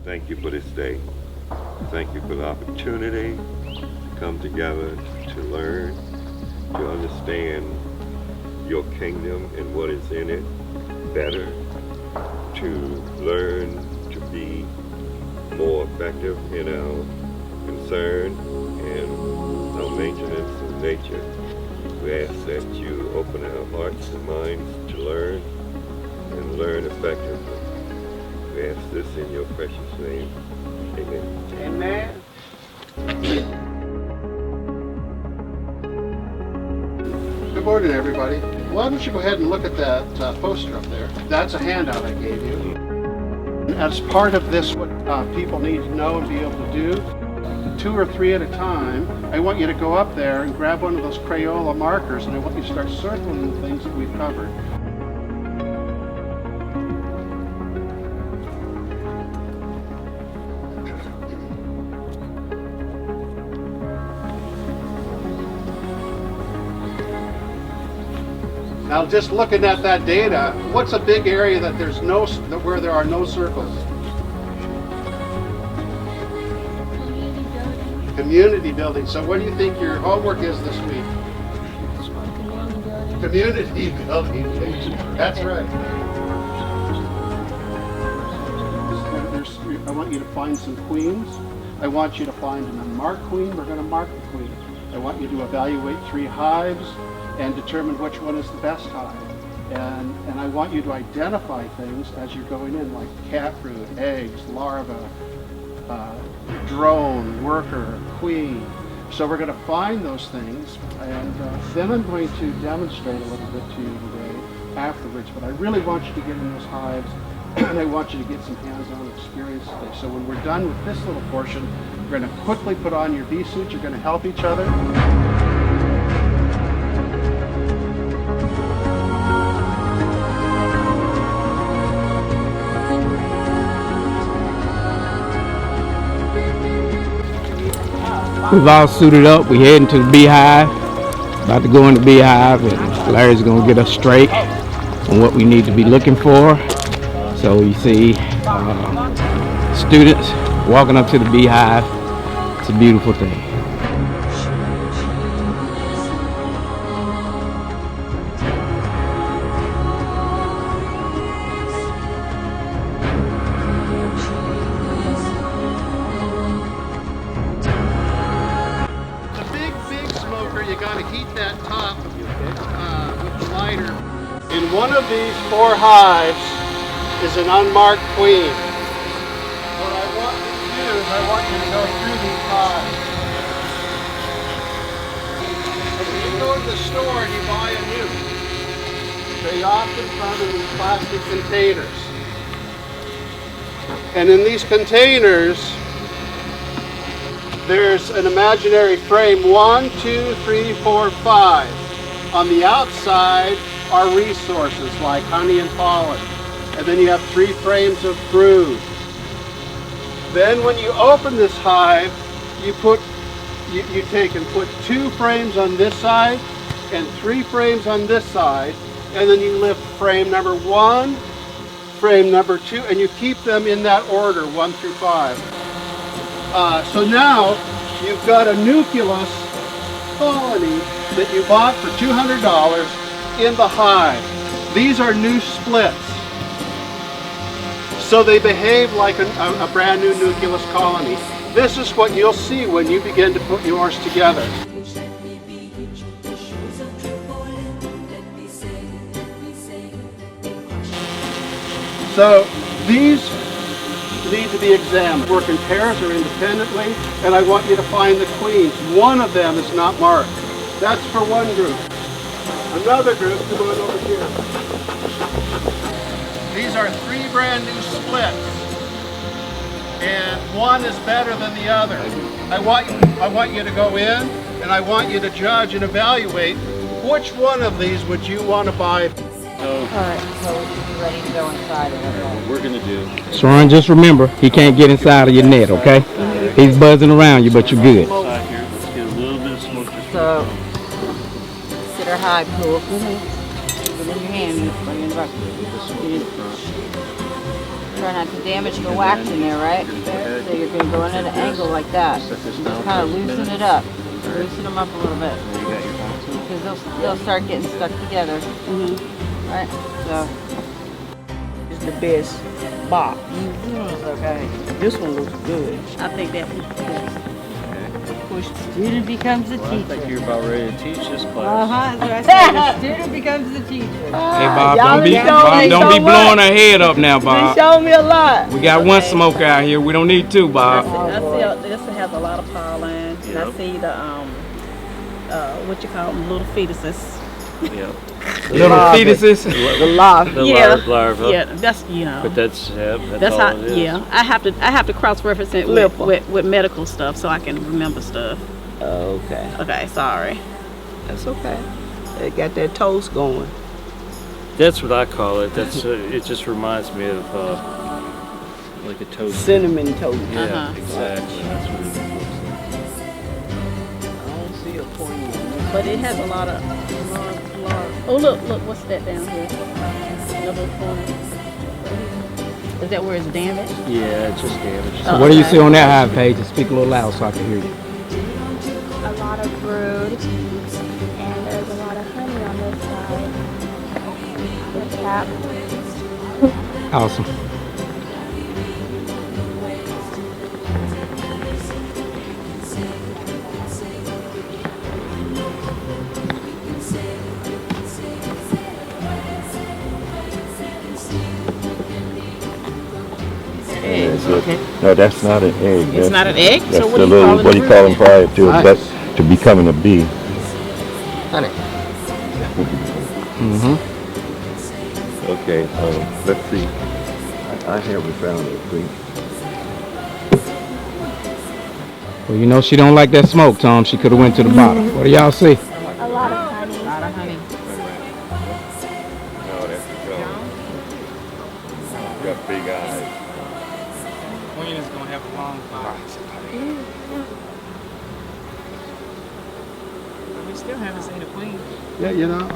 thank you for this day. Thank you for the opportunity to come together to learn, to understand your kingdom and what is in it better, to learn to be more effective in our concern and our maintenance of nature. We ask that you open our hearts and minds to learn and learn effectively. We ask this in your precious name. Amen. Good morning, everybody. Why don't you go ahead and look at that poster up there? That's a handout I gave you. As part of this, what people need to know and be able to do, 2 or 3 at a time, I want you to go up there and grab one of those Crayola markers, and I want you to start circling the things that we've covered. Now, just looking at that data, what's a big area that there's no, where there are no circles? Community building. So what do you think your homework is this week? Community building. That's right. I want you to find some queens. I want you to find an unmarked queen. We're going to mark the queen. I want you to evaluate 3 hives and determine which one is the best hive. And I want you to identify things as you're going in, like cat brood, eggs, larvae, drone, worker, queen. So we're going to find those things, and then I'm going to demonstrate a little bit to you today afterwards. But I really want you to get in those hives, and I want you to get some hands-on experience today. So when we're done with this little portion, we're going to quickly put on your bee suits. You're going to help each other. We've all suited up. We're heading to the beehive. About to go in the beehive, and Larry's going to get us straight on what we need to be looking for. So you see students walking up to the beehive. It's a beautiful thing. You got to heat that top with the lighter. In one of these 4 hives is an unmarked queen. What I want you to do is I want you to go through these hives. When you go to the store and you buy a nuke, they often come in these plastic containers. And in these containers, there's an imaginary frame, 1, 2, 3, 4, 5. On the outside are resources like honey and pollen. And then you have 3 frames of brood. Then when you open this hive, you take and put 2 frames on this side and 3 frames on this side. And then you lift frame number 1, frame number 2, and you keep them in that order, 1 through 5. So now you've got a nucleus colony that you bought for $200 in the hive. These are new splits. So they behave like a brand new nucleus colony. This is what you'll see when you begin to put yours together. So these need to be examined. Work in pairs or independently, and I want you to find the queens. One of them is not marked. That's for one group. Another group, come on over here. These are 3 brand new splits, and one is better than the other. I want you to go in, and I want you to judge and evaluate which one of these would you want to buy. Alright, so we're ready to go inside of it. We're gonna do. Soren, just remember, he can't get inside of your net, okay? He's buzzing around you, but you're good. Inside here. Let's get a little bit of smoke. So, consider high pool. Put it in your hand, put it in the bucket. Try not to damage the wax in there, right? So you're going to go in at an angle like that. Set this Just down. kind of loosen it up. Loosen them up a little bit. You got your console. Because they'll start getting stuck together. Right? So, It's the best box. okay. This one looks good. I think that was the best. Push, student becomes a Well, I think teacher. you're about ready to teach this class. Uh-huh, that's what I said. The student becomes the teacher. Hey Bob, y'all don't be done showed me Bob, don't so be blowing much. her head up now, They Bob. showed me a lot. We got one smoker out here. We don't need two, Bob. I see this has a lot of pollen. And Yep. I see the what you call them, little fetuses. Yep. Little Larvae. fetuses. The larvae. The Yeah. larva. Yeah, that's But that's that's all how. it is. Yeah, I have to cross reference it Flipper. with medical stuff so I can remember stuff. Okay. Okay, sorry. That's okay. They got that toast going. That's what I call it. That's it. Just reminds me of like a toast. Cinnamon toast. Yeah, Uh-huh. exactly. That's what it looks I don't see a point in it. But it has a lot of large. Oh look, what's that down here? Another corner. Is that where it's damaged? like. Yeah, it's just damaged. So what do you see on that hive page? Speak a little loud so I can hear you. A lot of brood, and there's a lot of honey on this side. The cap. Awesome. No, that's not an egg. It's not an egg. That's So what the do you little, call it? what do you call them prior to Nice. that, to becoming a bee? Honey. Okay, let's see. I haven't found it. Please. Well, you know she don't like that smoke, Tom. She could have went to the bottom. What do y'all see? A lot of honey. A lot of honey. No, that's the drone. Got big eyes. Queen is gonna have a long box. We still haven't seen a queen. Yeah, you know,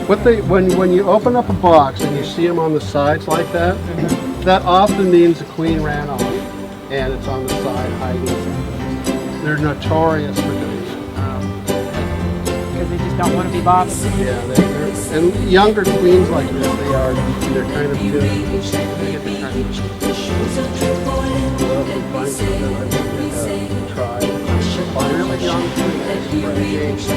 when you open up a box and you see them on the sides like that, that often means the queen ran off and it's on the side hiding. They're notorious for doing that. Because they just don't want to be bothered. Yeah, they're, and younger queens like this, they're kind of timid. They get the kind of try. Really young queens, for age.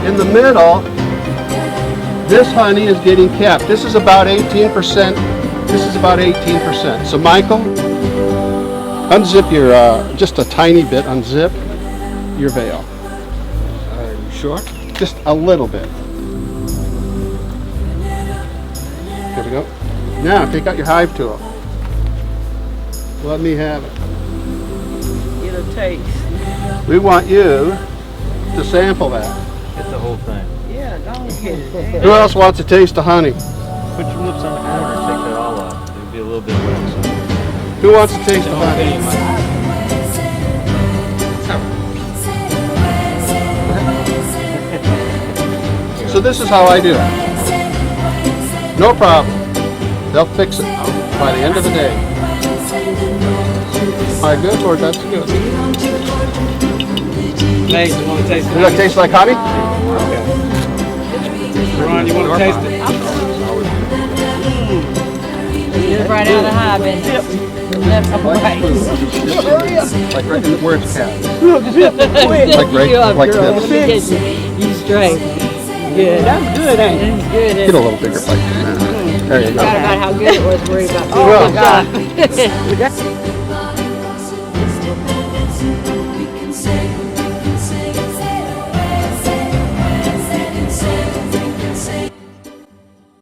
In the middle, this honey is getting kept. This is about 18%. This is about 18%. So Michael, unzip your, just a tiny bit, unzip your veil. Are you sure? Just a little bit. Good to go. Now take out your hive tool. Let me have it. Get a taste. We want you to sample that. Get the whole thing. Yeah, don't get it. Who else wants to taste the honey? Put your lips on the corner and take that all out. It'll be a little bit wet. Who wants to taste the honey? So this is how I do it. No problem. They'll fix it by the end of the day. All right, good, Lord, that's good. taste it. Want to taste it? Does that taste like honey? Ron, you want to taste it? Just right out of the hive, and left up right. Like right where it's capped. Like this. You straight. Yeah, that's good, ain't it? It's good. Get a little bigger plate. There you Forgot about how good it was. Worried about. Well, Oh my God.